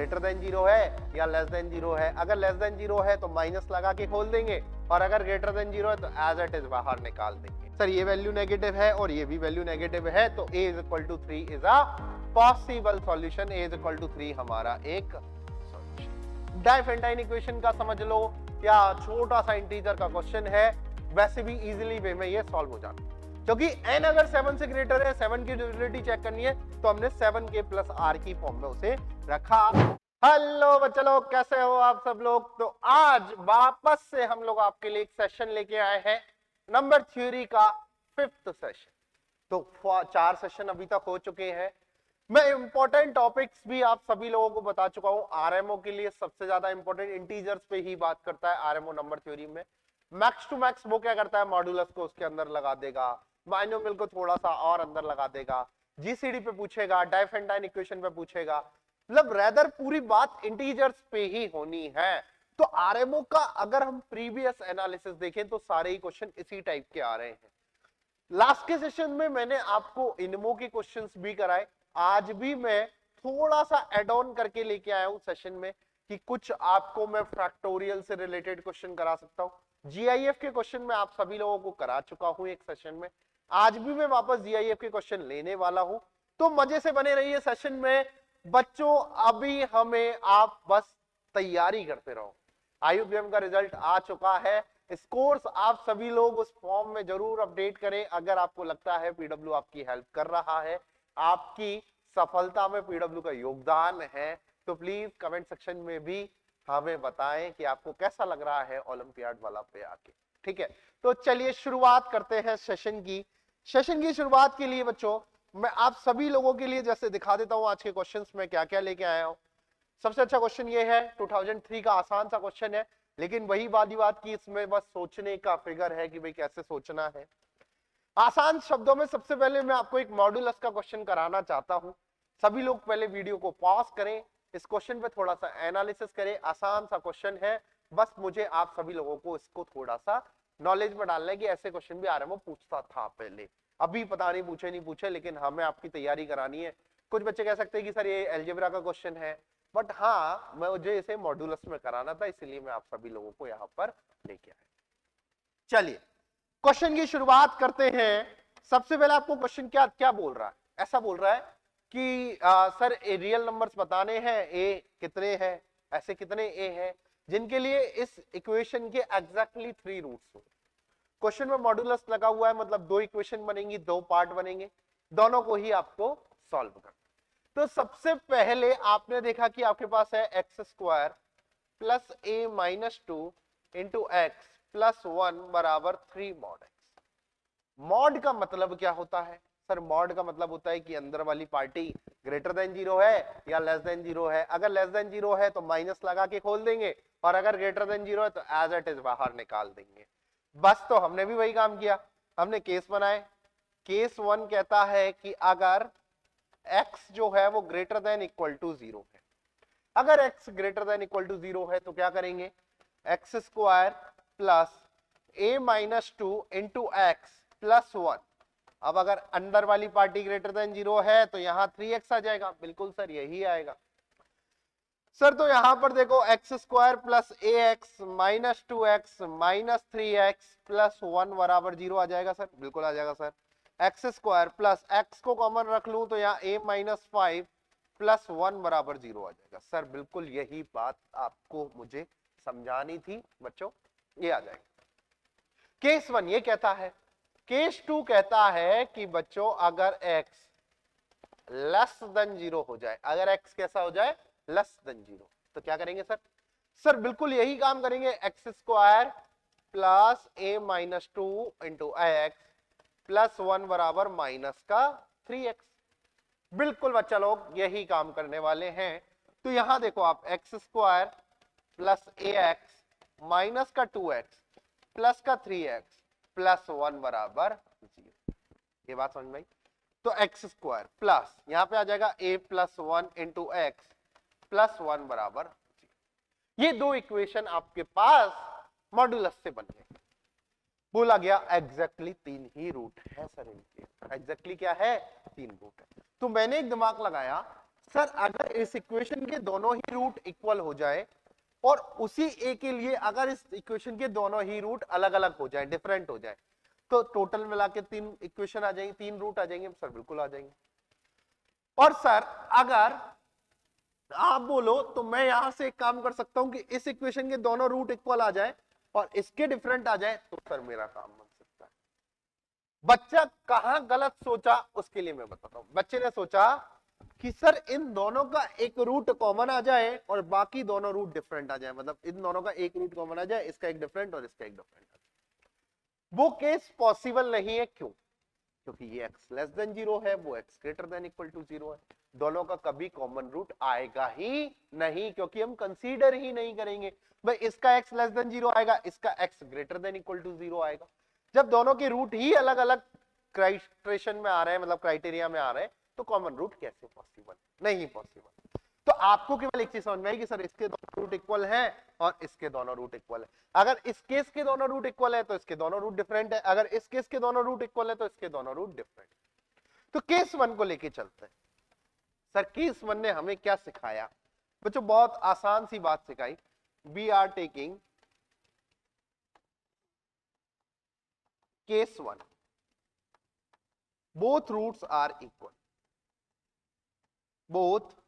Greater than 0 है या less than 0 है। अगर लेस देन 0 है तो माइनस लगा के खोल देंगे और अगर ग्रेटर देन 0 है तो एज इट इज बाहर निकाल देंगे। सर ये वैल्यू नेगेटिव है और ये भी वैल्यू नेगेटिव है तो a is equal to 3 is a possible solution. a is equal to 3 हमारा एक सॉल्यूशन। डाइफेंटाइन इक्वेशन का समझ लो या छोटा सा इंटीजर का क्वेश्चन है, वैसे भी इजीली वे में ये सॉल्व हो जाता है क्योंकि n अगर 7 से ग्रेटर है, 7 की डिविजिबिलिटी चेक करनी है तो हमने 7k प्लस r की फॉर्म में उसे रखा। हेलो बच्चे लोग, कैसे हो आप सब लोग। तो आज वापस से हम लोग आपके लिए एक सेशन लेके आए हैं, नंबर थ्योरी का 5th सेशन। तो 4 सेशन अभी तक हो चुके हैं। मैं इंपॉर्टेंट टॉपिक्स भी आप सभी लोगों को बता चुका हूं। आरएमओ के लिए सबसे ज्यादा इंपॉर्टेंट इंटीजर्स पे ही बात करता है आरएमओ नंबर थ्योरी में। मैक्स टू मैक्स वो क्या करता है, मॉड्यूलस को उसके अंदर लगा देगा, बाइनोमियल को थोड़ा सा और अंदर लगा देगा, जीसीडी पे पूछेगा, डाइफेंटाइन इक्वेशन पे पूछेगा, मतलब रेदर पूरी बात इंटीजर्स पे ही होनी है। तो आरएमओ का अगर हम प्रीवियस एनालिसिस देखें तो सारे ही क्वेश्चन इसी टाइप के आ रहे हैं। लास्ट के सेशन में मैंने आपको इनमो के क्वेश्चंस भी कराए, आज भी मैं थोड़ा सा एड ऑन करके लेके आया हूं सेशन में कि कुछ आपको मैं फैक्टोरियल से रिलेटेड क्वेश्चन करा सकता हूं। जीआईएफ के क्वेश्चन में आप सभी लोगों को करा चुका हूं एक सेशन में, आज भी मैं वापस जीआईएफ के क्वेश्चन लेने वाला हूं। तो मजे से बने रहिए सेशन में बच्चों। अभी हमें आप बस तैयारी करते रहो। आईयूपीएम का रिजल्ट आ चुका है, स्कोर्स आप सभी लोग उस फॉर्म में जरूर अपडेट करें। अगर आपको लगता है पीडब्ल्यू आपकी हेल्प कर रहा है, आपकी सफलता में पीडब्ल्यू का योगदान है, तो प्लीज कमेंट सेक्शन में भी हमें बताएं कि आपको कैसा लग रहा है ओलंपियाड वाला पे आके। ठीक है, तो चलिए शुरुआत करते हैं सेशन की। सेशन की शुरुआत के लिए बच्चों मैं आप सभी लोगों के लिए जैसे दिखा देता हूं आज के क्वेश्चंस में क्या क्या लेके आया हूं। सबसे अच्छा क्वेश्चन ये है, 2003 का आसान सा क्वेश्चन है, लेकिन वही बात की इसमें बस सोचने का फिगर है कि भाई कैसे सोचना है। आसान शब्दों में सबसे पहले मैं आपको एक मॉड्यूलस का क्वेश्चन कराना चाहता हूं। सभी लोग पहले वीडियो को पॉज करें, इस क्वेश्चन पे थोड़ा सा एनालिसिस करें। आसान सा क्वेश्चन है, बस मुझे आप सभी लोगों को इसको थोड़ा सा नॉलेज में डालना है कि ऐसे क्वेश्चन भी आरएमओ पूछता था पहले। अभी पता नहीं पूछे, लेकिन हमें आपकी तैयारी करानी है। कुछ बच्चे कह सकते हैं कि सर ये अलजेब्रा का क्वेश्चन है, बट हाँ मुझे इसे मॉड्यूलस में कराना था, इसलिए मैं आप सभी लोगों को यहां पर लेके आया। चलिए क्वेश्चन की शुरुआत करते हैं। सबसे पहले आपको क्वेश्चन क्या क्या बोल रहा है, ऐसा बोल रहा है कि सर रियल नंबर्स बताने हैं, ए कितने हैं, ऐसे कितने ए हैं जिनके लिए इस इक्वेशन के एग्जैक्टली 3 रूट्स हो। क्वेश्चन में मॉड्यूलस लगा हुआ है, मतलब 2 इक्वेशन बनेंगी, 2 पार्ट बनेंगे, दोनों को ही आपको सॉल्व करना। तो सबसे पहले आपने देखा कि आपके पास है x square plus a minus 2 into x plus 1 बराबर 3 मॉड एक्स। मॉड का मतलब क्या होता है सर? मॉड का मतलब होता है कि अंदर वाली पार्टी ग्रेटर देन 0 है या लेस देन 0 है। अगर लेस देन 0 है तो माइनस लगा के खोल देंगे और अगर ग्रेटर देन 0 है तो एज इट इज बाहर निकाल देंगे। बस तो हमने भी वही काम किया, हमने केस बनाए। केस 1 कहता है कि अगर x जो है वो ग्रेटर देन इक्वल टू 0 है। अगर x greater than equal to 0 है तो क्या करेंगे, x square plus a minus 2 into x plus 1। अब अगर अंदर वाली पार्टी ग्रेटर देन 0 है तो यहां 3x आ जाएगा। बिल्कुल सर यही आएगा सर। तो यहां पर देखो x square plus a x minus 2x minus 3x plus 1 बराबर 0 आ जाएगा सर। बिल्कुल आ जाएगा sir. X square plus x को कॉमन रख लूं तो यहाँ a माइनस 5 प्लस 1 बराबर 0 आ जाएगा सर। बिल्कुल यही बात आपको मुझे समझानी थी बच्चों, ये आ जाएगा। केस 1 ये कहता है। केस 2 कहता है कि बच्चों अगर x लेस देन 0 हो जाए, अगर x कैसा हो जाए, लेस देन 0, तो क्या करेंगे सर? सर बिल्कुल यही काम करेंगे, x square plus a minus 2 into x plus 1 बराबर माइनस का 3x। बिल्कुल बच्चा लोग यही काम करने वाले हैं। तो यहां देखो आप x square plus a x minus का 2x प्लस का 3x प्लस 1 बराबर 0। ये बात समझ में आई? तो एक्स स्क्वायर प्लस यहां पे आ जाएगा a plus 1 into x plus 1 बराबर 0। ये 2 इक्वेशन आपके पास मॉड्यूलस से बन गए। बोला गया एग्जैक्टली 3 ही रूट है सर इनके। एग्जैक्टली क्या है? 3 रूट है। तो मैंने एक दिमाग लगाया, सर अगर इस इक्वेशन के दोनों ही रूट इक्वल हो जाए और उसी ए के लिए अगर इस इक्वेशन के दोनों ही रूट अलग अलग हो जाए, डिफरेंट हो जाए, तो टोटल मिला के 3 इक्वेशन आ जाएंगे, 3 रूट आ जाएंगे सर, बिल्कुल आ जाएंगे। और सर अगर आप बोलो तो मैं यहां से एक काम कर सकता हूं कि इस इक्वेशन के दोनों रूट इक्वल आ जाए और इसके डिफरेंट आ जाए, तो सर मेरा काम बन सकता है। बच्चा कहां गलत सोचा उसके लिए मैं बताता हूं। बच्चे ने सोचा कि सर इन दोनों का एक रूट कॉमन आ जाए और बाकी दोनों रूट डिफरेंट आ जाए, मतलब इन दोनों का एक रूट कॉमन आ जाए, इसका एक डिफरेंट और इसका एक डिफरेंट आ जाए। वो केस पॉसिबल नहीं है। क्यों? क्योंकि ये x लेस देन 0 है, वो x greater than equal to 0 है। दोनों का कभी कॉमन रूट आएगा ही नहीं, क्योंकि हम कंसीडर ही नहीं करेंगे। भाई इसका x लेस देन 0 आएगा, इसका x greater than equal to 0 आएगा। जब दोनों के रूट ही अलग अलग क्राइटेरियन में आ रहे हैं, मतलब क्राइटेरिया में आ रहे हैं, तो कॉमन रूट कैसे पॉसिबल? नहीं पॉसिबल। तो आपको केवल एक चीज समझ में आई कि सर इसके दोनों रूट इक्वल हैं और इसके दोनों रूट इक्वल है। अगर इस केस के दोनों रूट इक्वल है तो इसके दोनों रूट डिफरेंट है, अगर इस केस के दोनों रूट इक्वल है तो इसके दोनों रूट डिफरेंट। तो केस 1 को लेके चलते हैं। सर केस 1 ने हमें क्या सिखाया? बच्चों बहुत आसान सी बात सिखाई। We are taking case 1, both roots are equal, both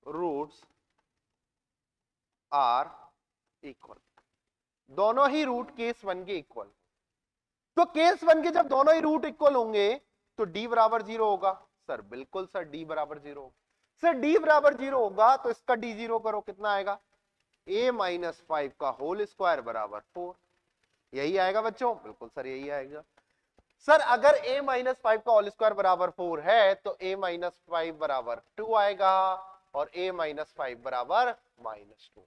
roots are equal, दोनों ही रूट केस 1 के इक्वल। तो केस 1 के जब दोनों ही रूट इक्वल होंगे तो d बराबर 0 होगा। सर बिल्कुल सर, d बराबर 0 होगा। सर d बराबर 0 होगा तो इसका d 0 करो, कितना आएगा? a माइनस 5 का होल स्क्वायर बराबर 4। यही आएगा बच्चों? बिल्कुल सर यही आएगा। सर अगर a माइनस 5 का होल स्क्वायर बराबर 4 है तो a माइनस 5 बराबर 2 आएगा और a माइनस 5 बराबर माइनस 2।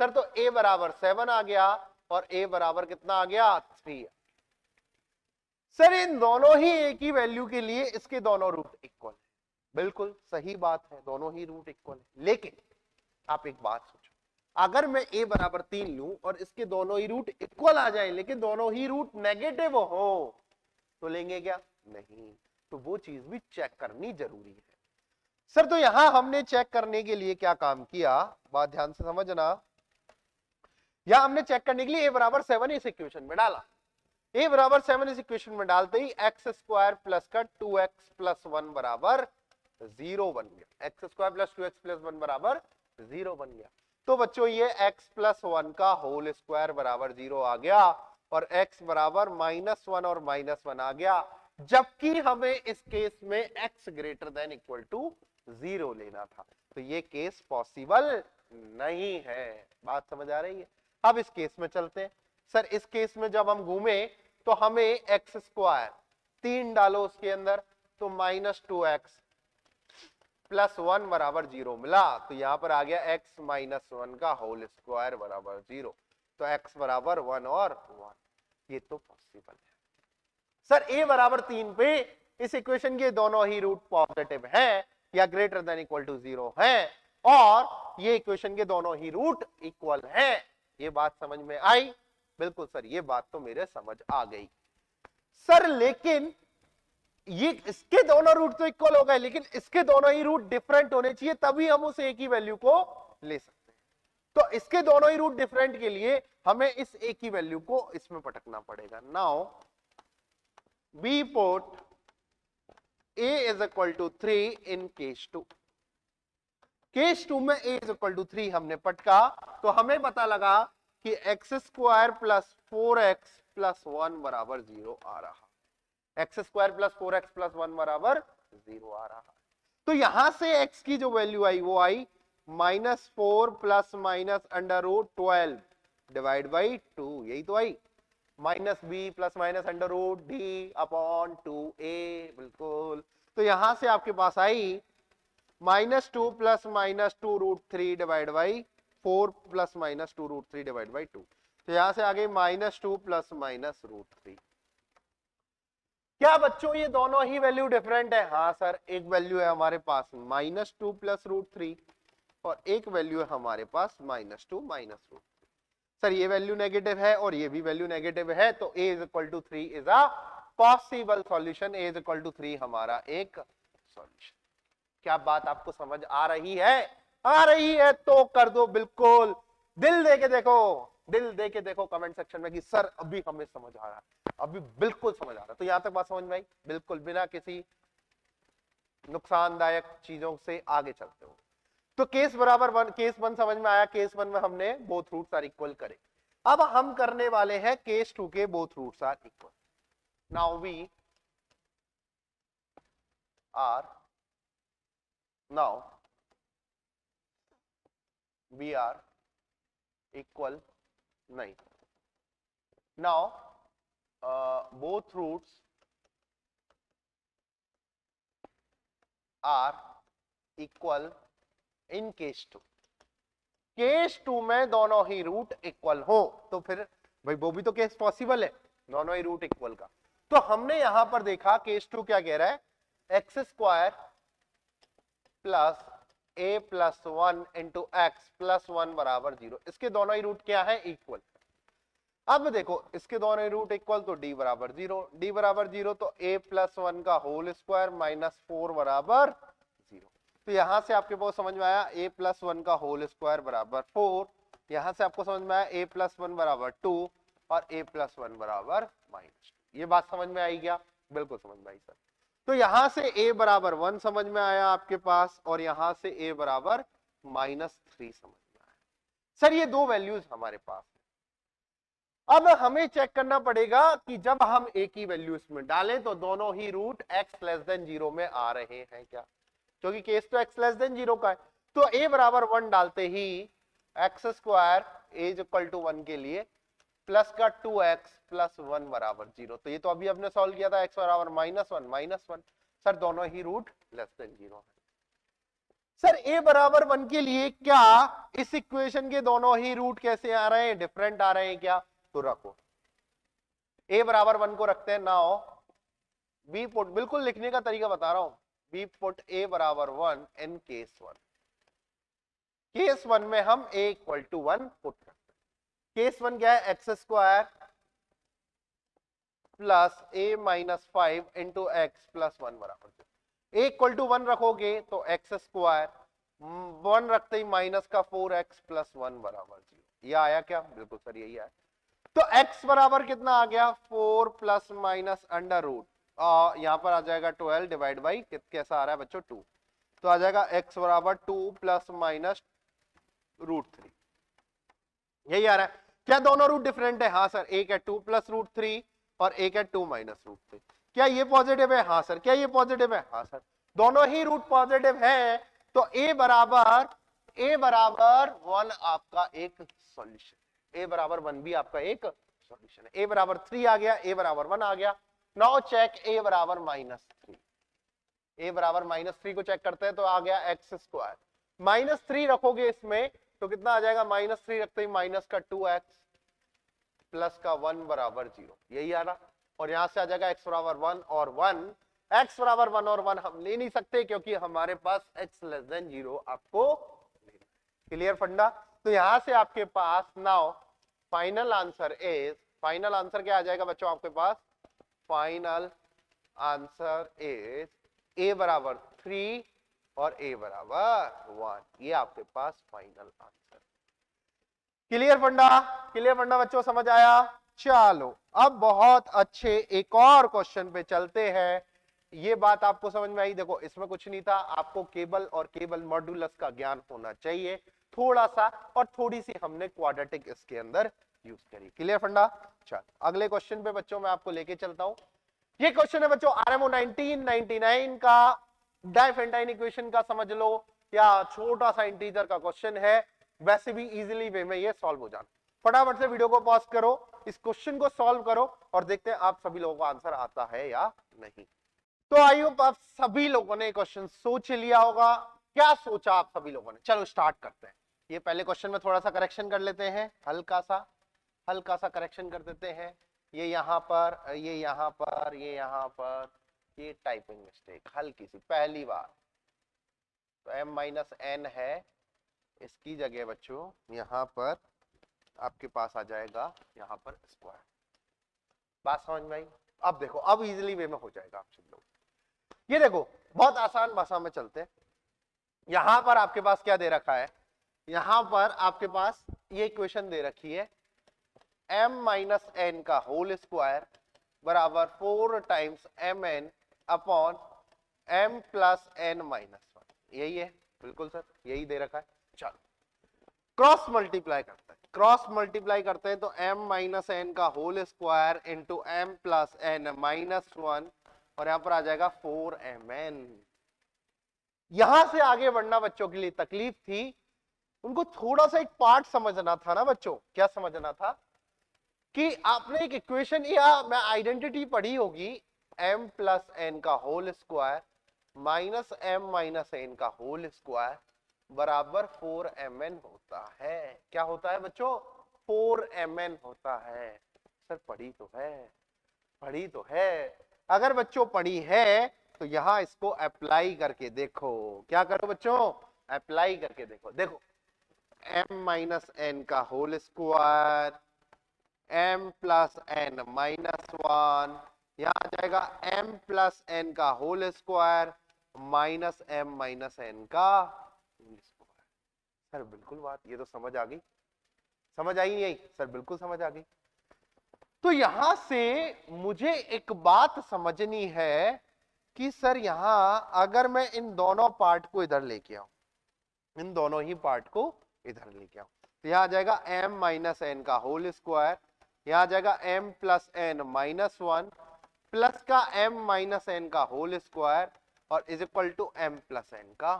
सर तो a बराबर 7 आ गया और a बराबर कितना आ गया? 3। सर इन दोनों ही एक ही वैल्यू के लिए इसके दोनों रूट इक्वल है। बिल्कुल सही बात है, दोनों ही रूट इक्वल है। लेकिन आप एक बात सोचो, अगर मैं a बराबर 3 लूं और इसके दोनों ही रूट इक्वल आ जाए लेकिन दोनों ही रूट नेगेटिव हो तो लेंगे क्या? नहीं। तो वो चीज भी चेक करनी जरूरी है। सर तो यहां हमने चेक करने के लिए क्या काम किया, बात ध्यान से समझना। यहां हमने चेक करने के लिए a बराबर 7 इस इक्वेशन में डाला। a बराबर 7 इस इक्वेशन में डालते ही एक्स स्क्वायर प्लस का 2x प्लस 1 बराबर 0 बन गया। X square plus 2x plus 1 बराबर 0 बन गया। तो बच्चों ये x प्लस 1 का होल स्क्वायर बराबर 0 आ गया और x बराबर -1 और -1 आ गया, जबकि हमें इस केस में x greater than equal to 0 लेना था। तो ये केस पॉसिबल नहीं है। बात समझ आ रही है? अब इस केस में चलते हैं। सर इस केस में जब हम घूमे तो हमें एक्स स्क्वायर 3 डालो उसके अंदर तो -2x प्लस 1 बराबर 0 मिला। तो यहां पर आ गया x माइनस 1 का होल स्क्वायर बराबर 0। तो x बराबर 1 और 1। ये तो पॉसिबल है। सर a बराबर 3 पे इस इक्वेशन के दोनों ही रूट पॉजिटिव हैं या ग्रेटर देन इक्वल टू 0 हैं और ये इक्वेशन के दोनों ही रूट इक्वल हैं। ये बात समझ में आई? बिल्कुल सर, ये बात तो मेरे समझ आ गई। सर लेकिन ये इसके दोनों रूट तो इक्वल हो गए, लेकिन इसके दोनों ही रूट डिफरेंट होने चाहिए, तभी हम उस एक ही वैल्यू को ले सकते हैं। तो इसके दोनों ही रूट डिफरेंट के लिए हमें इस एक ही वैल्यू को इसमें पटकना पड़ेगा। Now we put a is equal to 3 in case 2। Case 2 में a इज इक्वल टू 3 हमने पटका तो हमें पता लगा कि x square plus 4x plus 1 बराबर 0 आ रहा। X square plus 4x plus 1 बराबर 0 आ रहा। तो यहां से x की जो वैल्यू आई वो आई -4 plus minus under root 12 divide by 2। यही तो आई -b plus minus under root d upon 2a। बिल्कुल। तो यहां से आपके पास आई -2 plus minus 2 root 3 divide by 4 plus minus 2 root 3 divide by 2। तो यहां से आ गई -2 प्लस माइनस रूट 3। क्या बच्चों ये दोनों ही वैल्यू डिफरेंट है? हाँ सर, एक वैल्यू है हमारे पास -2 प्लस रूट 3 और एक वैल्यू है हमारे पास -2 माइनस रूट 3। सर ये वैल्यू नेगेटिव है और ये भी वैल्यू नेगेटिव है, तो a is equal to 3 is a possible solution. a is equal to 3 हमारा एक सॉल्यूशन। क्या बात आपको समझ आ रही है? आ रही है तो कर दो बिल्कुल, दिल दे के देखो, दिल दे के देखो कमेंट सेक्शन में कि सर अभी हमें समझ आ रहा है, अभी बिल्कुल समझ आ रहा है। तो यहां तक बात समझ में आई, बिल्कुल बिना किसी नुकसानदायक चीजों से आगे चलते हो। तो केस बराबर वन, केस वन समझ में आया, केस वन में हमने बोथ रूट्स आर इक्वल करे। अब हम करने वाले हैं केस टू के both roots are equal. Now we are equal नहीं, now both roots are equal in case 2। Case 2 में दोनों ही रूट इक्वल हो, तो फिर भाई वो भी तो केस पॉसिबल है, दोनों ही रूट इक्वल का। तो हमने यहां पर देखा केस 2 क्या कह रहा है, एक्स स्क्वायर प्लस ए प्लस 1 इंटू एक्स प्लस 1 बराबर 0। इसके दोनों ही रूट क्या है, इक्वल। अब देखो इसके दोनों रूट इक्वल, तो d बराबर 0, d बराबर 0 तो a प्लस 1 का होल स्क्वायर माइनस 4 बराबर 0। तो यहां से आपके पास समझ में आया a प्लस 1 का होल स्क्वायर बराबर 4, यहां से आपको समझ में आया a प्लस 1 बराबर 2 और a प्लस 1 बराबर माइनस 2। ये बात समझ में आई क्या? बिल्कुल समझ में आई सर। तो यहां से a बराबर 1 समझ में आया आपके पास, और यहां से a बराबर माइनस 3 समझ में आया। सर ये दो वैल्यूज हमारे पास, अब हमें चेक करना पड़ेगा कि जब हम a की वैल्यू इसमें डालें तो दोनों ही रूट x लेस देन 0 में आ रहे हैं क्या, क्योंकि केस तो x लेस देन 0 का है। तो a बराबर 1 डालते ही x square is equal to 1 के लिए प्लस का 2x प्लस 1 बराबर 0। तो ये तो अभी हमने सॉल्व किया था, x बराबर -1 सर दोनों ही रूट लेस देन 0 है। सर a बराबर 1 के लिए क्या इस इक्वेशन के दोनों ही रूट कैसे आ रहे हैं, डिफरेंट आ रहे हैं क्या? तो रखो a बराबर 1 को रखते हैं। नाउ बी पुट, बिल्कुल लिखने का तरीका बता रहा हूं, बी पुट a बराबर 1 इन केस 1। केस 1 में हम a इक्वल टू 1 पुट करते हैं। केस 1 क्या है, x square plus a minus 5 into x plus 1 बराबर 0। a इक्वल टू 1 रखोगे तो एक्स स्क्वायर 1 रखते ही माइनस का 4x प्लस 1 बराबर 0। ये आया क्या? बिल्कुल सर यही आया। तो x बराबर कितना आ गया, 4 प्लस माइनस अंडर रूट, यहां पर आ जाएगा 12 डिवाइड बाई कैसा आ रहा है बच्चों 2, तो आ जाएगा x बराबर 2 प्लस माइनस रूट 3। यही आ रहा है। क्या दोनों रूट डिफरेंट है? हाँ सर, एक है 2 प्लस रूट 3 और एक है 2 माइनस रूट 3। क्या ये पॉजिटिव है? हाँ सर। क्या ये पॉजिटिव है? हाँ सर। दोनों ही रूट पॉजिटिव है, तो a बराबर 1 आपका एक सॉल्यूशन, a बराबर 1 भी आपका एक सॉल्यूशन है। a बराबर 3 आ गया, a बराबर 1 आ गया। नाउ चेक a बराबर -3, a बराबर -3 को चेक करते हैं तो आ गया एक्स स्क्वायर, -3 रखोगे इसमें तो कितना आ जाएगा, -3 रखते ही माइनस का 2x प्लस का 1 बराबर 0। यही आ रहा, और यहां से आ जाएगा x बराबर 1 और 1, x बराबर 1 और 1 हम ले नहीं सकते क्योंकि हमारे पास x लेस देन 0 आपको लेना। क्लियर फंडा? तो यहां से आपके पास now final answer is, final answer क्या आ जाएगा बच्चों आपके पास, फाइनल आंसर इज a बराबर 3 और a बराबर 1। ये आपके पास final answer. Clear funda? Clear funda बच्चों, समझ आया? चलो अब बहुत अच्छे एक और क्वेश्चन पे चलते हैं। ये बात आपको समझ में आई? देखो इसमें कुछ नहीं था, आपको केबल और केबल मॉड्यूलस का ज्ञान होना चाहिए थोड़ा सा, और थोड़ी सी हमने क्वाड्रेटिक इसके अंदर यूज करी। क्लियर फंडा? चलो अगले क्वेश्चन पे बच्चों मैं आपको लेके चलता हूं। ये क्वेश्चन है बच्चों आरएमओ 1999 का, डाइफेंटाइन इक्वेशन का समझ लो, या छोटा सा इंटीजर का क्वेश्चन है, वैसे भी इजीली वे में ये सॉल्व हो जाना। फटाफट से वीडियो को पॉज करो, इस क्वेश्चन को सॉल्व करो और देखते हैं आप सभी लोगों को आंसर आता है या नहीं। तो आई होप आप सभी लोगों ने क्वेश्चन सोच लिया होगा। क्या सोचा आप सभी लोगों ने? चलो स्टार्ट करते हैं। ये पहले क्वेश्चन में थोड़ा सा करेक्शन कर लेते हैं, हल्का सा करेक्शन कर देते हैं। ये यहाँ पर, ये यहाँ पर, ये यहाँ पर, ये टाइपिंग मिस्टेक हल्की सी पहली बार, तो m-n है, इसकी जगह बच्चों यहाँ पर आपके पास आ जाएगा यहाँ पर स्क्वायर। बात समझ में आई? अब देखो, अब इजीली वे में हो जाएगा आप सब लोग। ये देखो बहुत आसान भाषा में चलते हैं। यहां पर आपके पास क्या दे रखा है, यहां पर आपके पास ये इक्वेशन दे रखी है m माइनस एन का होल स्क्वायर बराबर 4 times m n upon m plus n minus one. यही है, बिल्कुल सर यही दे रखा है। चलो क्रॉस मल्टीप्लाई करते हैं, क्रॉस मल्टीप्लाई करते हैं तो m माइनस एन का whole square into m plus n minus one, और यहां पर आ जाएगा 4mn। यहां से आगे बढ़ना बच्चों के लिए तकलीफ थी, उनको थोड़ा सा एक पार्ट समझना था ना बच्चों। क्या समझना था कि आपने एक इक्वेशन या मैं आइडेंटिटी पढ़ी होगी m प्लस एन का whole square minus m minus n का होल स्क्वायर बराबर 4mn होता है। क्या होता है बच्चों, 4mn होता है। सर पढ़ी तो है, पढ़ी तो है। अगर बच्चों पढ़ी है तो यहां इसको अप्लाई करके देखो। क्या करो बच्चों, अप्लाई करके देखो। देखो m माइनस एन का whole square m plus n minus one, यहां आ जाएगा m प्लस एन का whole square minus m minus n का होल स्क्वायर। सर बिल्कुल बात ये तो समझ आ गई, समझ आई नहीं आई सर, बिल्कुल समझ आ गई। तो यहां से मुझे एक बात समझनी है कि सर यहां अगर मैं इन दोनों पार्ट को इधर लेके आऊं, इन दोनों ही पार्ट को इधर लेके आऊं, तो यहां आ जाएगा m माइनस एन का होल स्क्वायर, यहां आ जाएगा m plus n minus one plus का m माइनस एन का होल स्क्वायर और is equal to m plus n का।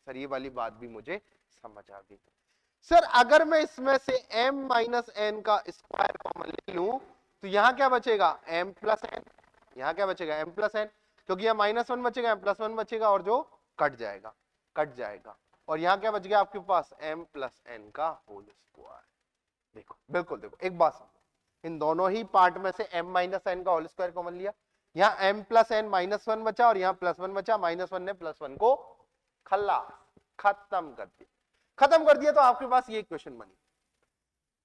सर ये वाली बात भी मुझे समझ आ गई। सर अगर मैं इसमें से m माइनस एन का स्क्वायर कॉमन ले लूं तो यहां क्या बचेगा, m प्लस एन, यहां क्या बचेगा m प्लस एन, क्योंकि यहां माइनस वन बचेगा, m प्लस वन बचेगा और जो कट जाएगा कट जाएगा, और यहां क्या बच गया आपके पास m प्लस एन का होल स्क्वायर। देखो बिल्कुल देखो एक बात समझो, इन दोनों ही पार्ट में से m माइनस एन का होल स्क्वायर कॉमन लिया, यहां m plus n minus one बचा और यहां प्लस वन बचा, माइनस वन ने प्लस वन को खल्लास खत्म कर दिया, खत्म कर दिया। तो आपके पास ये इक्वेशन बनी।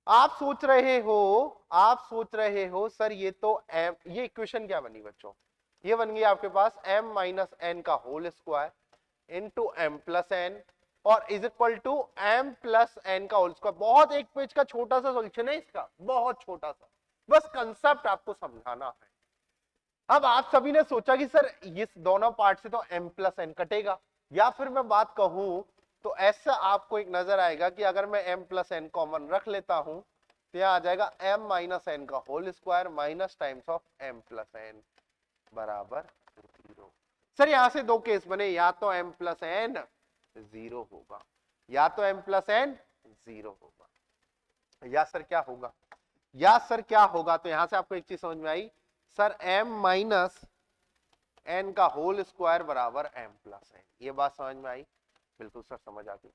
आप सोच रहे हो, आप सोच रहे हो सर ये तो m, ये इक्वेशन क्या बनी बच्चों, ये बन गई आपके पास m माइनस एन का whole square into m plus n और is equal to m plus n का होल स्क्वायर। बहुत एक पेज का छोटा सा सॉल्यूशन है इसका, बहुत छोटा सा, बस कंसेप्ट आपको समझाना है। अब आप सभी ने सोचा कि सर इस दोनों पार्ट से तो m प्लस एन कटेगा, या फिर मैं बात कहूं तो ऐसा आपको एक नजर आएगा कि अगर मैं m प्लस एन कॉमन रख लेता हूं तो यहां आ जाएगा m माइनस एन का whole square minus times of m plus n बराबर 0। सर यहां से दो केस बने, या तो m प्लस एन 0 होगा या तो m प्लस एन 0 होगा, या सर क्या होगा, या सर क्या होगा। तो यहां से आपको एक चीज समझ में आई, सर m माइनस एन का होल स्क्वायर बराबर m प्लस एन, ये बात समझ में आई, बिल्कुल सर समझ आ गई।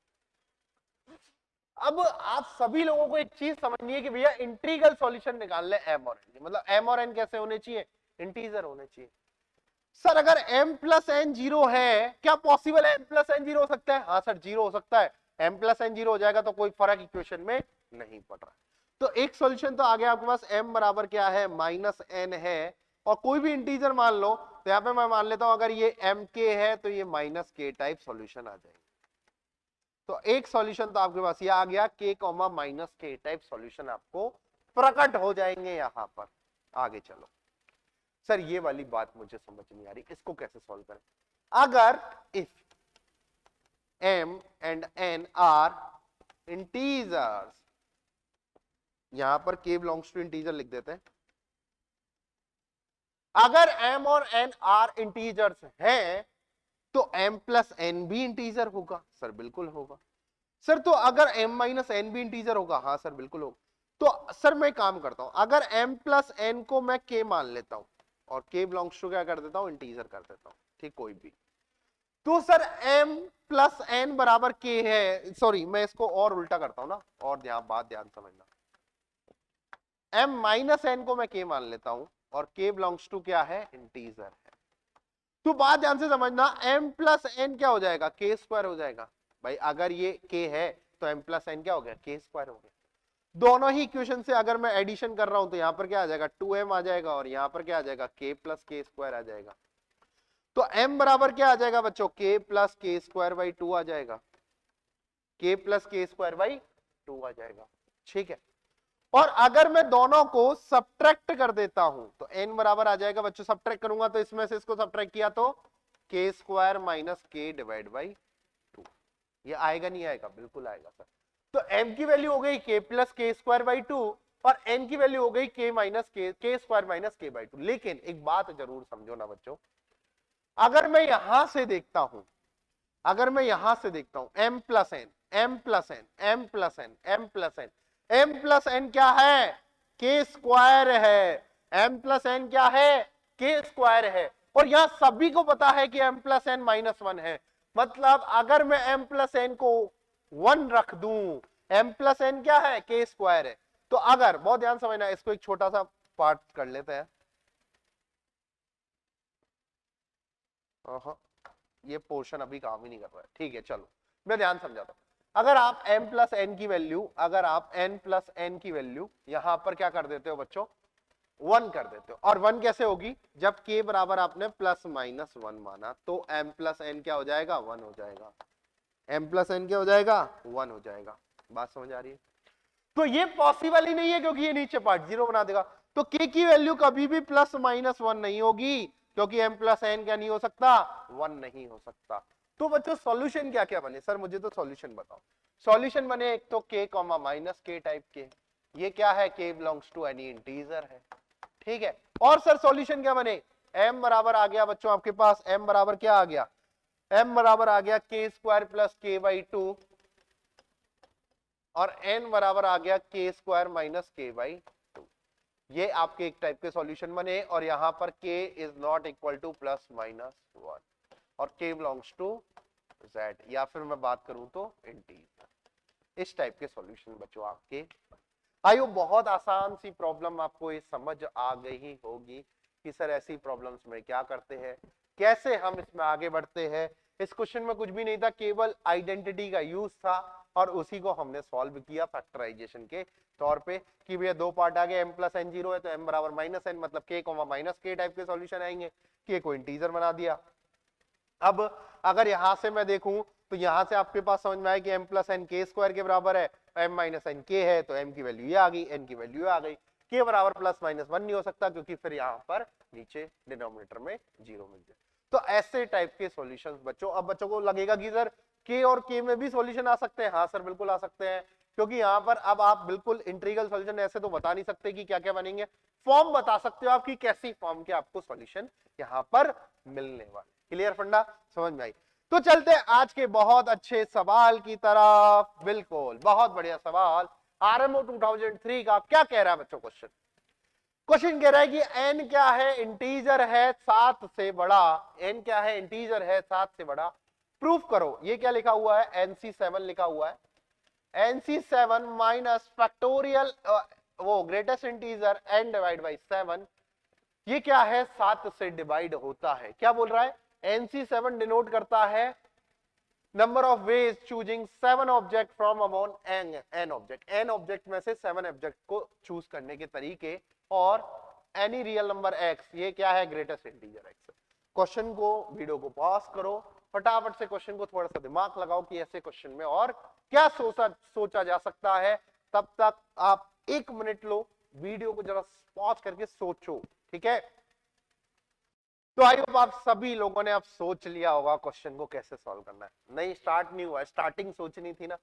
अब आप सभी लोगों को एक चीज समझनी है कि भैया इंटीग्रल सॉल्यूशन निकाल ले m और n, मतलब m और n कैसे होने चाहिए, इंटीजर होने चाहिए। सर अगर m प्लस एन 0 है, क्या पॉसिबल है m प्लस एन 0 हो सकता है, हाँ सर 0 हो सकता है, m प्लस एन 0 हो जाएगा तो कोई फर्क इक्वेशन में नहीं पड़ रहा। तो एक सॉल्यूशन तो आ गया आपके पास, m बराबर क्या है माइनस एन है, और कोई भी इंटीजर मान लो, तो यहां पे मैं मान लेता हूं अगर ये एम के है तो ये माइनस के टाइप सॉल्यूशन आ जाएगा। तो एक सॉल्यूशन तो आपके पास ये आ गया k कॉमा माइनस के टाइप सॉल्यूशन आपको प्रकट हो जाएंगे यहां पर। आगे चलो सर ये वाली बात मुझे समझ नहीं आ रही, इसको कैसे सॉल्व करें। अगर if m and n are integers, यहां पर k बिलोंग्स टू इंटीजर लिख देते हैं, अगर m और n आर इंटीजर्स हैं तो m प्लस n भी इंटीजर होगा, सर बिल्कुल होगा। सर तो अगर m माइनस एन भी इंटीजर होगा, हाँ सर बिल्कुल होगा। तो सर मैं काम करता हूं, अगर m प्लस एन को मैं k मान लेता हूं और k बिलोंग्स टू क्या कर देता हूं, इंटीजर कर देता हूं, ठीक कोई भी, तो सर m प्लस एन बराबर k है, सॉरी मैं इसको और उल्टा करता हूं ना, और ध्यान समझना, m माइनस एन को मैं k मान लेता हूं और k बिलोंग्स टू क्या है, इंटीजर है। तो बात ध्यान से समझना, m प्लस एन क्या हो जाएगा, k स्क्वायर हो जाएगा। भाई अगर ये k है तो m प्लस एन क्या हो गया, k स्क्वायर हो गया। दोनों ही इक्वेशन से अगर मैं एडिशन कर रहा हूं तो यहां पर क्या आ जाएगा 2m आ जाएगा और यहां पर क्या आ जाएगा k प्लस के स्क्वायर आ जाएगा। तो m बराबर क्या आ जाएगा बच्चों, k प्लस के स्क्वायर बाई 2 आ जाएगा, k प्लस के स्क्वायर बाई 2 आ जाएगा, ठीक है। और अगर मैं दोनों को सब्ट्रैक्ट कर देता हूं तो n बराबर आ जाएगा बच्चों, सब्ट्रैक्ट करूंगा तो इसमें से इसको सब्ट्रैक्ट किया तो k square minus k divide by 2, ये आएगा नहीं आएगा, बिल्कुल आएगा सर। तो m की वैल्यू हो गई k प्लस के स्क्वायर बाई 2 और n की वैल्यू हो गई k माइनस के स्क्वायर माइनस k बाई 2। लेकिन एक बात जरूर समझो ना बच्चों, अगर मैं यहां से देखता हूं, अगर मैं यहां से देखता हूं m plus n, m plus n, m plus n, m plus n, m plus n क्या है, k स्क्वायर है, m प्लस एन क्या है, k स्क्वायर है, और यहां सभी को पता है कि m प्लस एन माइनस 1 है। मतलब अगर मैं m प्लस एन को 1 रख दूं, m प्लस एन क्या है, k स्क्वायर है, तो अगर, बहुत ध्यान समझना, इसको एक छोटा सा पार्ट कर लेते हैं, ये पोर्शन अभी काम ही नहीं कर रहा है, ठीक है, चलो मैं ध्यान समझाता हूं। अगर आप m प्लस एन की वैल्यू, अगर आप n प्लस एन की वैल्यू यहां पर क्या कर देते हो बच्चों, 1 कर देते हो, और 1 कैसे होगी, जब k बराबर आपने प्लस माइनस 1 माना तो m प्लस एन क्या हो जाएगा, 1 हो जाएगा, m प्लस एन क्या हो जाएगा, 1 हो जाएगा। बात समझ आ रही है? तो ये पॉसिबल ही नहीं है क्योंकि ये नीचे पार्ट 0 बना देगा, तो k की वैल्यू कभी भी प्लस माइनस 1 नहीं होगी, क्योंकि m प्लस एन क्या नहीं हो सकता, 1 नहीं हो सकता। तो बच्चों सॉल्यूशन क्या क्या बने, सर मुझे तो सॉल्यूशन बताओ। सॉल्यूशन बने एक तो k comma minus k type के, ये क्या है, k belongs to any integer है, ठीक है। और सर सॉल्यूशन क्या बने, m बराबर आ गया बच्चों आपके पास, m बराबर क्या आ गया, m बराबर आ गया k square plus k by 2 और n बराबर आ गया k square minus k by 2। ये आपके एक टाइप के सॉल्यूशन बने, और यहां पर k is not equal two plus minus 1 और k बिलोंग्स टू z, या फिर मैं बात करूं तो इंटीजर। इस टाइप के सॉल्यूशन बच्चों आपके। आई होप बहुत आसान सी प्रॉब्लम आपको ये समझ आ गई होगी कि सर ऐसी प्रॉब्लम्स में क्या करते हैं, कैसे हम इसमें आगे बढ़ते हैं। इस क्वेश्चन में कुछ भी नहीं था, केवल आइडेंटिटी का यूज था और उसी को हमने सॉल्व किया फैक्टराइजेशन के तौर पे कि भैया दो पार्ट आ गए, m प्लस एन 0 है तो m बराबर माइनस एन, मतलब k comma minus k type के सॉल्यूशन आएंगे, k को इंटीजर बना दिया। अब अगर यहां से मैं देखूं तो यहां से आपके पास समझ में आया कि m प्लस एन के स्क्वायर के बराबर है, m माइनस एन के है, तो m की वैल्यू ये आ गई, n की वैल्यू आ गई, k बराबर प्लस माइनस 1 नहीं हो सकता क्योंकि फिर यहां पर नीचे डिनोमिनेटर में 0 मिल जाए। तो ऐसे टाइप के सॉल्यूशंस बच्चों, अब बच्चों को लगेगा कि सर k और k में भी सॉल्यूशन आ सकते हैं, हाँ सर बिल्कुल आ सकते हैं, क्योंकि यहाँ पर अब आप बिल्कुल इंटीग्रल सॉल्यूशन ऐसे तो बता नहीं सकते कि क्या क्या बनेंगे, फॉर्म बता सकते हो आप कि कैसी फॉर्म के आपको सॉल्यूशन यहाँ पर मिलने वाले। क्लियर फंडा, समझ में आई? तो चलते हैं आज के बहुत अच्छे सवाल की तरफ। बिल्कुल बहुत बढ़िया सवाल, आरएमओ 2003 का क्या कह रहा है बच्चों, क्वेश्चन कह रहा है कि n क्या है, इंटीजर है 7 से बड़ा, n क्या है, इंटीजर है 7 से बड़ा, प्रूफ करो। ये क्या लिखा हुआ है, NC7 लिखा हुआ है, NC7 माइनस फैक्टोरियल वो greatest integer n divide by 7, ये क्या है, 7 से डिवाइड होता है। क्या बोल रहा है, NC7 डिनोट करता है number of ways choosing 7 object from among n object, n object में से 7 ऑब्जेक्ट को चूज करने के तरीके, और एनी रियल नंबर x, ये क्या है, ग्रेटेस्ट इंटीजर x। क्वेश्चन को, वीडियो को पॉज करो, फटाफट से क्वेश्चन को थोड़ा सा दिमाग लगाओ कि ऐसे क्वेश्चन में और क्या सोचा जा सकता है। तब तक आप 1 मिनट लो, वीडियो को जरा पॉज करके सोचो, ठीक है। तो आई होप आप सभी लोगों ने अब सोच लिया होगा क्वेश्चन को कैसे सॉल्व करना है। नहीं स्टार्ट नहीं हुआ है, स्टार्टिंग सोचनी थी ना।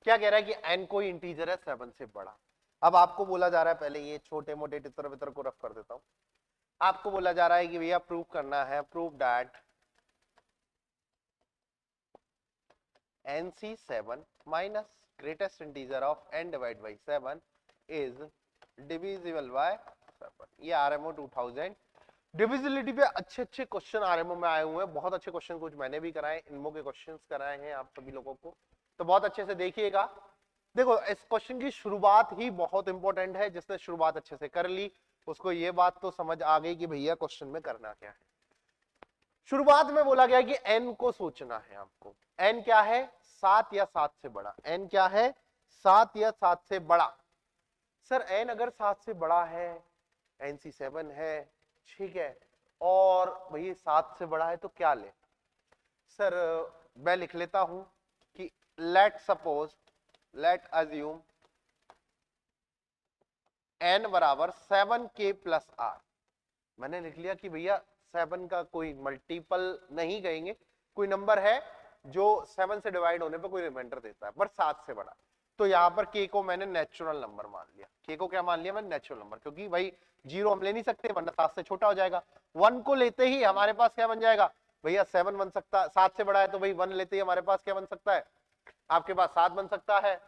क्या कह रहा है कि n कोई इंटीजर है 7 से बड़ा। अब आपको बोला जा रहा है, पहले ये छोटे मोटे तितर बितर को रफ कर देता हूं, आपको बोला जा रहा है कि भैया प्रूव करना है, prove that NC7 minus greatest integer of n divide by 7 is divisible by 7। ये आरएमओ 2000 डिविजिबिलिटी पे अच्छे अच्छे क्वेश्चन आरएमओ में आए हुए हैं, बहुत अच्छे क्वेश्चन कुछ मैंने भी कराए, इनमो के क्वेश्चंस कराए हैं आप सभी लोगों को, तो बहुत अच्छे से देखिएगा। देखो इस क्वेश्चन की शुरुआत ही बहुत इंपॉर्टेंट है, जिसने शुरुआत अच्छे से कर ली उसको ये बात तो समझ आ गई कि भैया क्वेश्चन में करना क्या है। शुरुआत में बोला गया कि n को सोचना है आपको, n क्या है, 7 या 7 से बड़ा, n क्या है, 7 या 7 से बड़ा। सर n अगर 7 से बड़ा है, NC7 है, ठीक है, और भैया 7 से बड़ा है तो क्या ले? सर मैं लिख लेता हूं कि लेट अज्यूम n बराबर 7k प्लस r। मैंने लिख लिया कि भैया 7 का कोई मल्टीपल नहीं कहेंगे, कोई नंबर है जो 7 से डिवाइड होने पर कोई रिमाइंडर देता है पर 7 से बड़ा। तो यहाँ पर k को मैंने नेचुरल नंबर मान लिया। k को क्या मान लिया मैंने? नेचुरल नंबर, क्योंकि भाई 0 हम ले नहीं सकते वरना 7 से छोटा हो जाएगा। 1 को लेते ही हमारे पास क्या बन जाएगा भैया? 7 बन सकता है। 7 से बड़ा है तो भाई 1 लेते ही हमारे पास क्या बन सकता है? आपके पास 7 बन सकता है,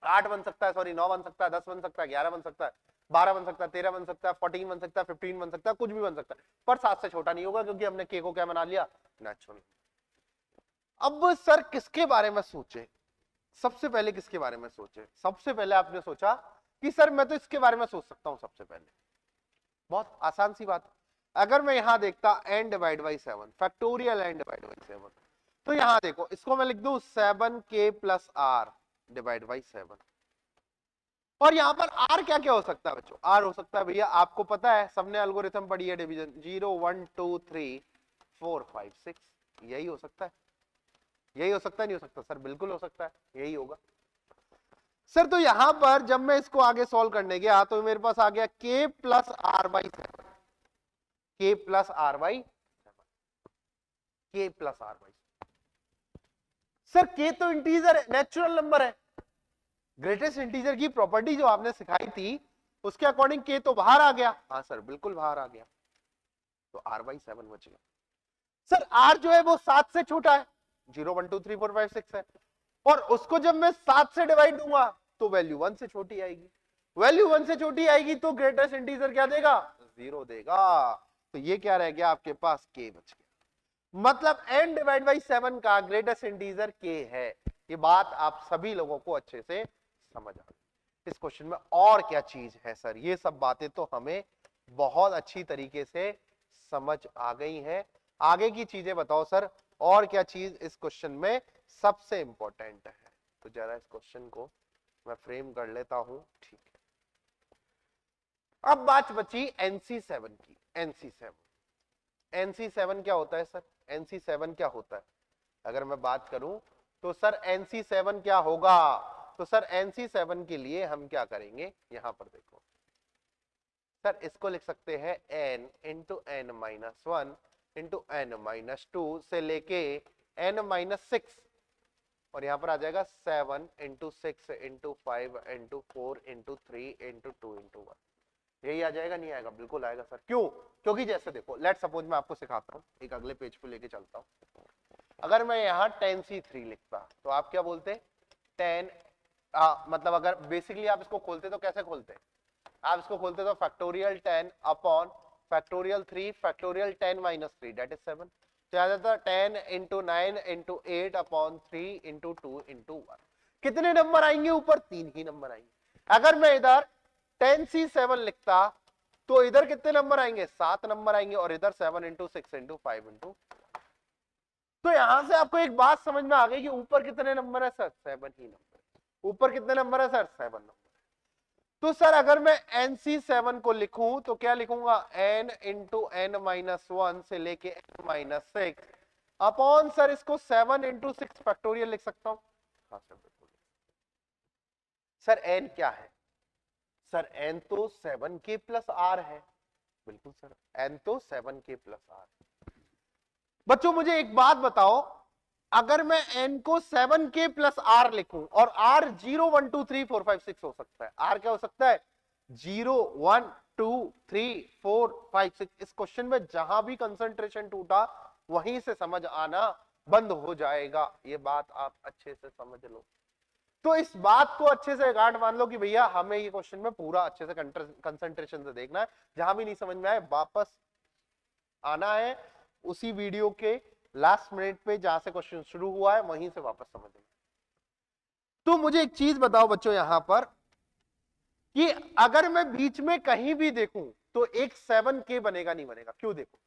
8 बन सकता है, सॉरी 9 बन सकता है, 10 बन सकता है, 11 बन सकता है, 12 बन सकता है, 13 बन सकता है, 14 बन सकता है, 15 बन सकता है, कुछ भी बन सकता है, पर 7 से छोटा नहीं होगा क्योंकि हमने k को क्या बना लिया? नेचुरल। अब सर किसके बारे में सोचे? सबसे पहले किसके बारे में सोचे? सबसे पहले आपने सोचा कि सर मैं तो इसके बारे में सोच सकता हूं सबसे पहले। बहुत आसान सी बात। अगर मैं यहां देखता n divide by 7, factorial n divide by 7, तो यहां देखो इसको मैं लिख दूं 7k plus r divide by 7। और यहां पर r क्या क्या हो सकता है बच्चों? r हो सकता है भैया, आपको पता है सबने एल्गोरिथम पढ़ी है डिवीजन, 0 1 2 3 4 5 6, यही हो सकता है। यही हो सकता है, नहीं हो सकता? सर बिल्कुल हो सकता है, यही होगा। सर तो यहां पर जब मैं इसको आगे सॉल्व करने गया तो मेरे पास आ गया k plus r by 7, k plus r by 7, k plus r by. Sir k तो इंटीजर है, नेचुरल नंबर है। ग्रेटेस्ट इंटीजर की प्रॉपर्टी जो आपने सिखाई थी उसके अकॉर्डिंग k तो बाहर आ गया। हाँ सर बिल्कुल बाहर आ गया, तो r बाई 7 बच गया। सर r जो है वो 7 से छोटा है, 0 1 2 3 4 5 6 है, और उसको जब मैं 7 से डिवाइड दूंगा तो वैल्यू 1 से छोटी आएगी। वैल्यू 1 से छोटी आएगी तो ग्रेटेस्ट इंटीजर क्या देगा? 0 देगा। तो ये क्या रह गया आपके पास? k बच गया। मतलब n डिवाइड बाई 7 का ग्रेटेस्ट इंटीजर k है। ये बात आप सभी लोगों को अच्छे से समझ आ गई। इस क्वेश्चन में और क्या चीज है सर? ये सब बातें तो हमें बहुत अच्छी तरीके से समझ आ गई हैं। आगे की चीजें बताओ सर, और क्या चीज इस क्वेश्चन में सबसे इंपॉर्टेंट है? तो जरा इस क्वेश्चन को मैं फ्रेम कर लेता हूं। ठीक है, अब बात बची NC7 की। NC7 क्या होता है सर? NC7 क्या होता है? अगर मैं बात करूं तो सर NC7 क्या होगा? तो सर NC7 के लिए हम क्या करेंगे? यहां पर देखो सर, इसको लिख सकते हैं n into n minus 1 into n minus 2 से लेके n माइनस 6, और यहां पर आ जाएगा 7 into 6 into 5 into 4 into 3 into 2 into 1। यही आ जाएगा? नहीं आएगा? बिल्कुल आएगा सर। क्यों? क्योंकि जैसे देखो, लेट सपोज मैं आपको सिखाता हूं, एक अगले पेज पे लेके चलता हूं। अगर मैं यहाँ 10C3 लिखता तो आप क्या बोलते? 10 मतलब अगर बेसिकली आप इसको खोलते तो कैसे खोलते? आप इसको खोलते तो factorial 10 upon factorial 3 factorial 10 minus 3 that is 7। तो आ जाता 10 into 9 into 8 upon 3 into 2 into 1। कितने नंबर आएंगे ऊपर? 3 ही नंबर आएंगे। अगर मैं इधर 10C7 लिखता तो इधर कितने नंबर आएंगे? 7 नंबर आएंगे, और इधर 7 इंटू 6 इंटू 5 इंटू। तो यहां से आपको एक बात समझ में आ गई कि ऊपर कितने नंबर है सर? 7 ही नंबर। ऊपर कितने नंबर है सर? 7 नंबर। तो सर अगर मैं NC7 को लिखूं तो क्या लिखूंगा? n इंटू n माइनस 1 से लेके n माइनस 6 अपॉन सर इसको 7 इंटू 6 फैक्टोरियल लिख सकता हूं। हाँ सर बिल्कुल। सर n क्या है? सर n तो 7k प्लस r है। बिल्कुल सर, n तो 7k प्लस r। बच्चों मुझे एक बात बताओ, अगर मैं n को 7k प्लस r लिखूं, और r 0 1 2 3 4 5 6 हो सकता है। r क्या हो सकता है? 0 1 2 3 4 5 6। इस क्वेश्चन में जहां भी कंसंट्रेशन टूटा वहीं से समझ आना बंद हो जाएगा। ये बात आप अच्छे से समझ लो। तो इस बात को अच्छे से गांठ मान लो कि भैया हमें ये क्वेश्चन में पूरा अच्छे से कंसंट्रेशन से देखना है। जहां भी नहीं समझ में आए वापस आना है, उसी वीडियो के लास्ट मिनट पे जहां से क्वेश्चन शुरू हुआ है वहीं से वापस समझना। तो मुझे एक चीज बताओ बच्चों यहां पर कि अगर मैं बीच में कहीं भी देखूं तो एक 7k बनेगा? नहीं बनेगा। क्यों? देखो,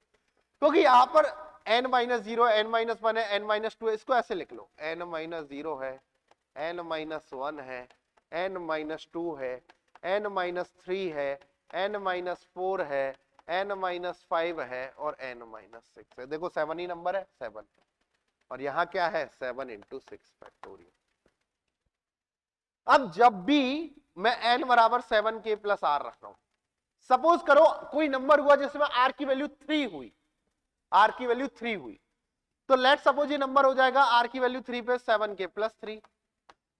क्योंकि यहां पर n माइनस 0 n माइनस 1 है, n माइनस 2 है। इसको ऐसे लिख लो, n माइनस 0 है, n माइनस 1 है, n माइनस 2 है, n माइनस 3 है, n माइनस 4 है, n माइनस 5 है और n माइनस 6 है। देखो 7 ही नंबर है, 7, और यहाँ क्या है 7 इंटू 6 फैक्टोरियल। अब जब भी मैं n बराबर 7 के प्लस आर रख रहा हूं, सपोज करो कोई नंबर हुआ जिसमें r की वैल्यू 3 हुई, r की वैल्यू 3 हुई, तो लेट सपोज ये नंबर हो जाएगा r की वैल्यू 3 पे 7 के प्लस 3,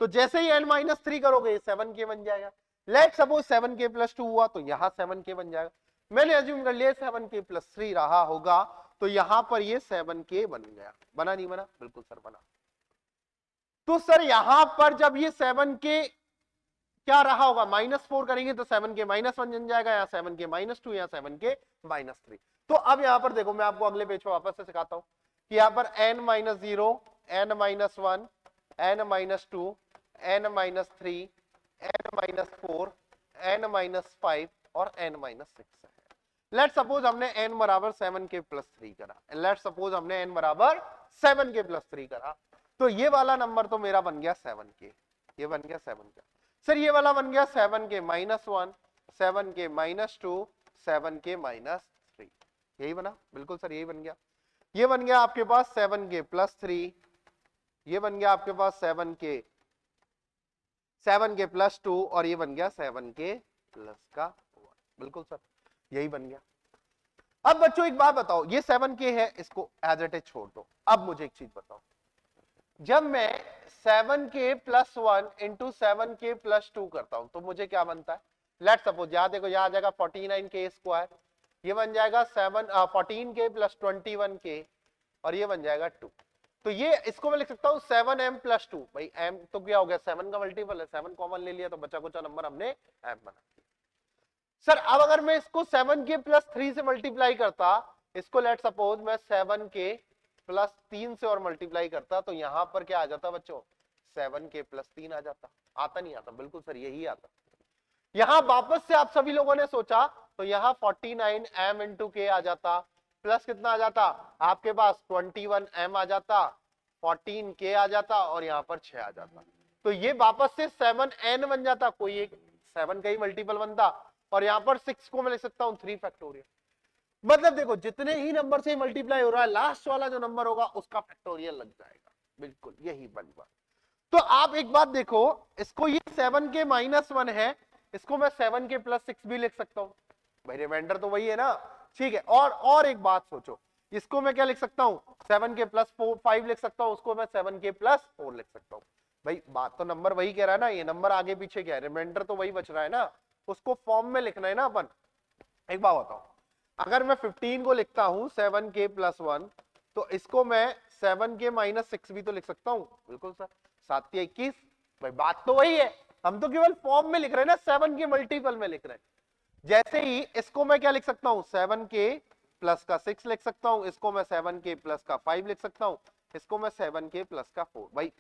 तो जैसे ही n माइनस 3 करोगे 7 के बन जाएगा। लेट सपोज 7 के प्लस 2 हुआ तो यहां 7 के बन जाएगा। मैंने अज्यूम कर लिया 7 के प्लस 3 रहा होगा, तो यहां पर ये 7 के बन गया। बना नहीं बना? बिल्कुल सर बना। तो सर यहां पर जब ये 7 के क्या रहा होगा, -4 करेंगे तो 7 के -1 बन जाएगा, या 7 के -2 या 7 के -3। तो अब यहां पर देखो, मैं आपको अगले पेज पर वापस से सिखाता हूं कि यहां पर n-0, n-1, n-2, n-3, n-4, n-5 और n-6 है। लेट सपोज हमने n बराबर 7 के प्लस 3 करा, लेट सपोज हमने n बराबर 7 के प्लस 3 करा, तो ये वाला नंबर तो मेरा बन गया 7 के, ये बन गया 7 का। सर ये वाला बन गया 7 के -1, 7 के -2, 7 के -3, यही बना? बिल्कुल सर यही बन गया। ये बन गया आपके पास 7 के प्लस 3, ये बन गया आपके पास 7 के प्लस 2, और ये बन गया 7 के प्लस का 1। बिल्कुल सर यही बन गया। अब बच्चों एक बात बताओ, ये 7 के है, इसको एज इट इज छोड़ दो। अब मुझे एक चीज बताओ, जब मैं 7 के प्लस 1 इंटू 7 के प्लस 2 करता हूं तो मुझे क्या बनता है? लेट सपोज यहां देखो, यहां आ जाएगा 49 के स्क्वायर, ये बन जाएगा 14 के प्लस 21 के, और ये बन जाएगा 2। तो ये इसको मैं लिख सकता हूं 7m प्लस 2। भाई m तो क्या हो गया, 7 का मल्टीपल है, 7 कॉमन ले लिया तो बचा कुचा नंबर हमने m बना दिया। सर अब अगर मैं इसको 7 के प्लस 3 से मल्टीप्लाई करता, इसको लेट सपोज मैं 7 के प्लस 3 से और मल्टीप्लाई करता, तो यहां पर क्या आ जाता बच्चों, 7 के प्लस 3 आ जाता। आता नहीं आता? बिल्कुल सर यही आता। यहां वापस से आप सभी लोगों ने सोचा तो यहां 49 m इंटू के आ जाता, प्लस कितना आ जाता आपके पास 21 m आ जाता, 14 के आ जाता, और यहां पर 6 आ जाता। तो ये वापस से 7n बन जाता, कोई एक 7 का ही मल्टीपल बनता, और यहां पर 6 को मैं लिख सकता हूं 3 फैक्टोरियल। मतलब देखो जितने ही नंबर से मल्टीप्लाई हो रहा है, लास्ट वाला जो नंबर होगा उसका फैक्टोरियल लग जाएगा। बिल्कुल यही बनवा। तो आप एक बात देखो, इसको ये 7 के -1 है, इसको मैं 7 के प्लस 6 भी लिख सकता हूं। भाई रिमाइंडर तो वही है ना, ठीक है। और एक बात सोचो, इसको मैं क्या लिख सकता हूं, 7 के प्लस 5 लिख सकता हूं, उसको मैं 7 के प्लस 4 लिख सकता हूं। भाई बात तो नंबर वही कह रहा है ना, ये नंबर आगे पीछे क्या है, रिमाइंडर तो वही बच रहा है ना, उसको फॉर्म में लिखना है ना अपन। एक बात बताओ, अगर मैं 15 को लिखता हूं 7 के प्लस 1, तो इसको मैं 7 के -6 भी तो लिख सकता हूं। बिल्कुल सर, 7 के 21। भाई बात तो वही है, हम तो केवल फॉर्म में लिख रहे हैं ना, 7 के मल्टीपल में लिख रहे हैं। जैसे ही इसको मैं क्या लिख सकता हूं, 7 के प्लस का 6 लिख सकता हूं, इसको मैं 7 के प्लस का 5 लिख सकता हूं, इसको मैं 7 के प्लस का 4। भाई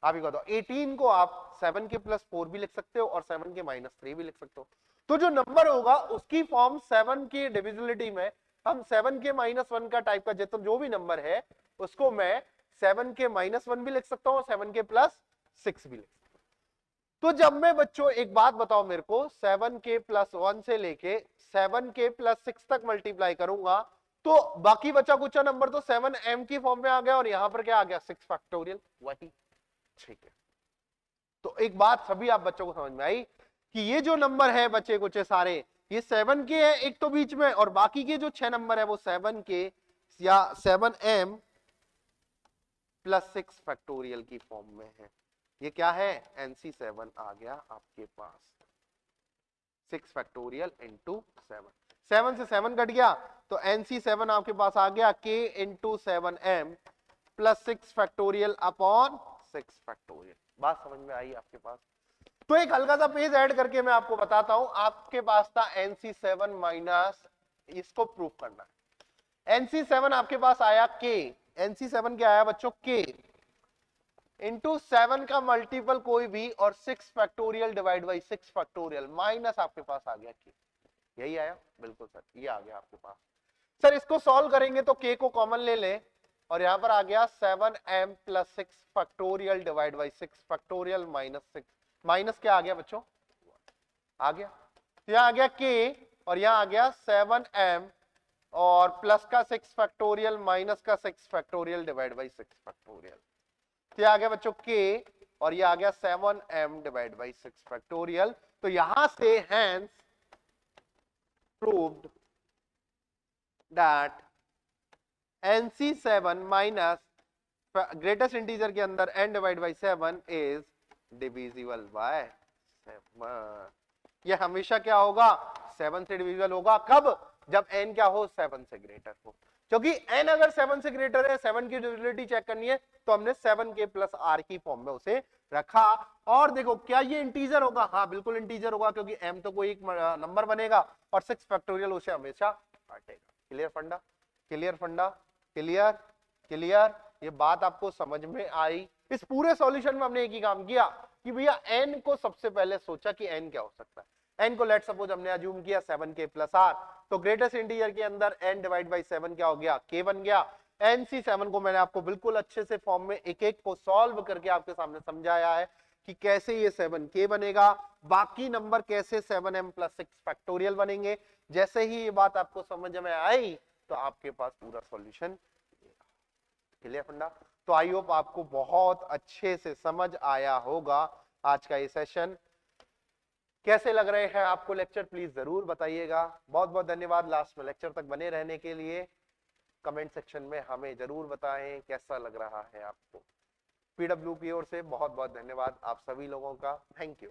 आप ही बताओ, 18 को आप 7 के प्लस 4 भी लिख सकते हो और 7 के -3 भी लिख सकते हो। तो जो नंबर होगा उसकी फॉर्म 7 की डिविजिबिलिटी में हम 7 के -1 का टाइप का जो भी नंबर है उसको मैं 7 के -1 भी लिख सकता हूं और 7 के प्लस 6 भी लिख सकता हूं। तो जब मैं बच्चों एक बात बताओ मेरे को, 7 के प्लस 1 से लेके 7 के प्लस 6 तक मल्टीप्लाई करूंगा, तो बाकी बचा कुछ नंबर तो 7m की फॉर्म में आ गया, और यहां पर क्या आ गया 6 फैक्टोरियल, वही। ठीक है, तो एक बात सभी आप बच्चों को समझ में आई कि ये जो नंबर है बच्चे कुछ सारे, ये 7 के है एक तो बीच में, और बाकी के जो 6 नंबर है वो 7 के या 7m प्लस 6 फैक्टोरियल की फॉर्म में है। ये क्या है, NC7 आ गया आपके पास, 6 फैक्टोरियल इंटू 7। 7 से 7 कट गया तो NC7 आपके पास आ गया k into 7m plus 6 factorial upon 6 factorial. बात समझ में आई आपके पास? तो एक हल्का सा पेज ऐड करके मैं आपको बताता हूं। आपके पास था NC7 माइनस, इसको प्रूफ करना है। NC7 आपके पास आया k, NC7 क्या आया बच्चों, k इंटू 7 का मल्टीपल कोई भी और 6 factorial divide by 6 factorial minus आपके पास आ गया k। यही आया? बिल्कुल सर, ये आ गया आपके पास। सर इसको सॉल्व करेंगे तो k को कॉमन ले ले, और यहां पर आ गया 7m plus 6 factorial divide by 6 factorial minus 6, minus क्या आ गया बच्चों, आ गया। तो यहां आ गया k और यहाँ आ गया 7m और प्लस का 6 फैक्टोरियल माइनस का 6 फैक्टोरियल डिवाइड बाई 6 फैक्टोरियल। तो ये आ गया बच्चों k और ये आ गया 7m डिवाइड बाई 6 फैक्टोरियल। तो यहां से hence proved that NC7 minus greatest integer के अंदर n divide by 7 is divisible by 7। ये हमेशा क्या होगा, 7 से डिविजिबल होगा। कब? जब n क्या हो, 7 से ग्रेटर हो। क्योंकि n अगर 7 से ग्रेटर है, 7 की डिविजिबिलिटी चेक करनी है, तो हमने 7k प्लस r की फॉर्म में उसे रखा। और देखो क्या ये इंटीजर होगा? हाँ बिल्कुल इंटीजर होगा, क्योंकि m तो कोई एक नंबर बनेगा और 6 फैक्टोरियल उसे हमेशा काटेगा। Clear funda? Clear funda? Clear? Clear? ये बात आपको समझ में आई? इस पूरे सॉल्यूशन में हमने एक ही काम किया कि भैया n को सबसे पहले सोचा कि n क्या हो सकता है। n को लेट सपोज हमने अज्यूम किया 7k प्लस r, तो ग्रेटेस्ट इंटीजर के अंदर n डिवाइड बाई 7 क्या हो गया, k बन गया। NC7 को मैंने आपको बिल्कुल अच्छे से फॉर्म में एक एक को सॉल्व करके आपके सामने समझाया है कि कैसे ये 7k बनेगा, बाकी नंबर कैसे 7m प्लस 6 फैक्टोरियल बनेंगे। जैसे ही ये बात आपको समझ में आई तो आपके पास पूरा सॉल्यूशन क्लियर फंडा। तो आई होप आपको बहुत अच्छे से समझ आया होगा आज का ये सेशन। कैसे लग रहे हैं आपको लेक्चर, प्लीज जरूर बताइएगा। बहुत बहुत धन्यवाद लास्ट में लेक्चर तक बने रहने के लिए। कमेंट सेक्शन में हमें जरूर बताएं कैसा लग रहा है आपको। पीडब्ल्यू की ओर से बहुत बहुत धन्यवाद आप सभी लोगों का। Thank you.